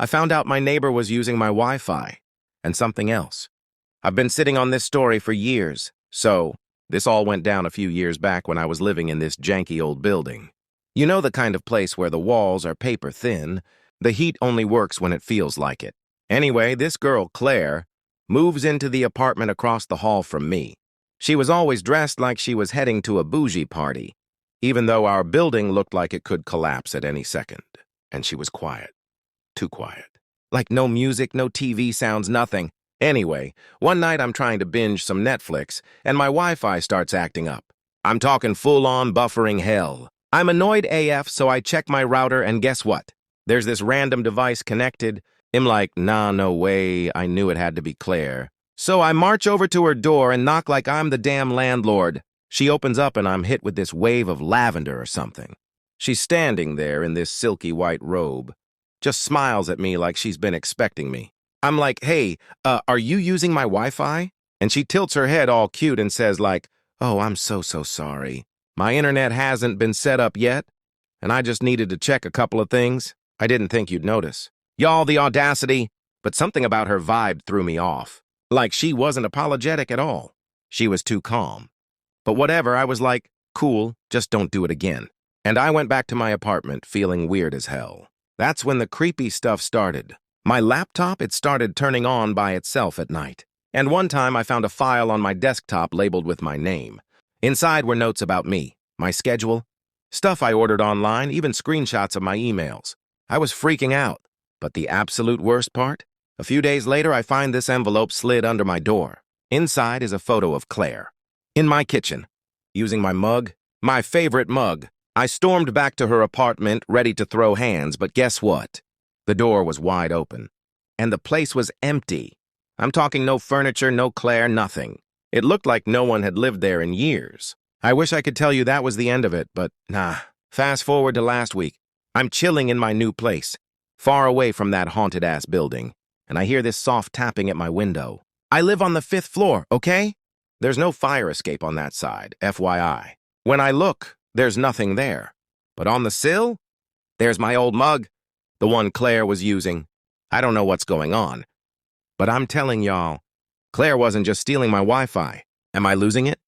I found out my neighbor was using my Wi-Fi and something else. I've been sitting on this story for years, so this all went down a few years back when I was living in this janky old building. You know, the kind of place where the walls are paper thin, the heat only works when it feels like it. Anyway, this girl, Claire, moves into the apartment across the hall from me. She was always dressed like she was heading to a bougie party, even though our building looked like it could collapse at any second. And she was quiet. Too quiet. Like no music, no TV sounds, nothing. Anyway, one night I'm trying to binge some Netflix, and my Wi-Fi starts acting up. I'm talking full-on buffering hell. I'm annoyed AF, so I check my router, and guess what? There's this random device connected. I'm like, nah, no way, I knew it had to be Claire. So I march over to her door and knock like I'm the damn landlord. She opens up and I'm hit with this wave of lavender or something. She's standing there in this silky white robe, just smiles at me like she's been expecting me. I'm like, hey, are you using my Wi-Fi? And she tilts her head all cute and says like, oh, I'm so sorry. My internet hasn't been set up yet, and I just needed to check a couple of things. I didn't think you'd notice. Y'all, the audacity, but something about her vibe threw me off. Like she wasn't apologetic at all. She was too calm. But whatever, I was like, cool, just don't do it again. And I went back to my apartment feeling weird as hell. That's when the creepy stuff started. My laptop, it started turning on by itself at night. And one time I found a file on my desktop labeled with my name. Inside were notes about me, my schedule, stuff I ordered online, even screenshots of my emails. I was freaking out. But the absolute worst part? A few days later, I find this envelope slid under my door. Inside is a photo of Claire. In my kitchen, using my mug, my favorite mug. I stormed back to her apartment, ready to throw hands, but guess what? The door was wide open, and the place was empty. I'm talking no furniture, no Claire, nothing. It looked like no one had lived there in years. I wish I could tell you that was the end of it, but nah. Fast forward to last week. I'm chilling in my new place, far away from that haunted-ass building, and I hear this soft tapping at my window. I live on the 5th floor, okay? There's no fire escape on that side, FYI. When I look, there's nothing there. But on the sill, there's my old mug, the one Claire was using. I don't know what's going on. But I'm telling y'all, Claire wasn't just stealing my Wi-Fi. Am I losing it?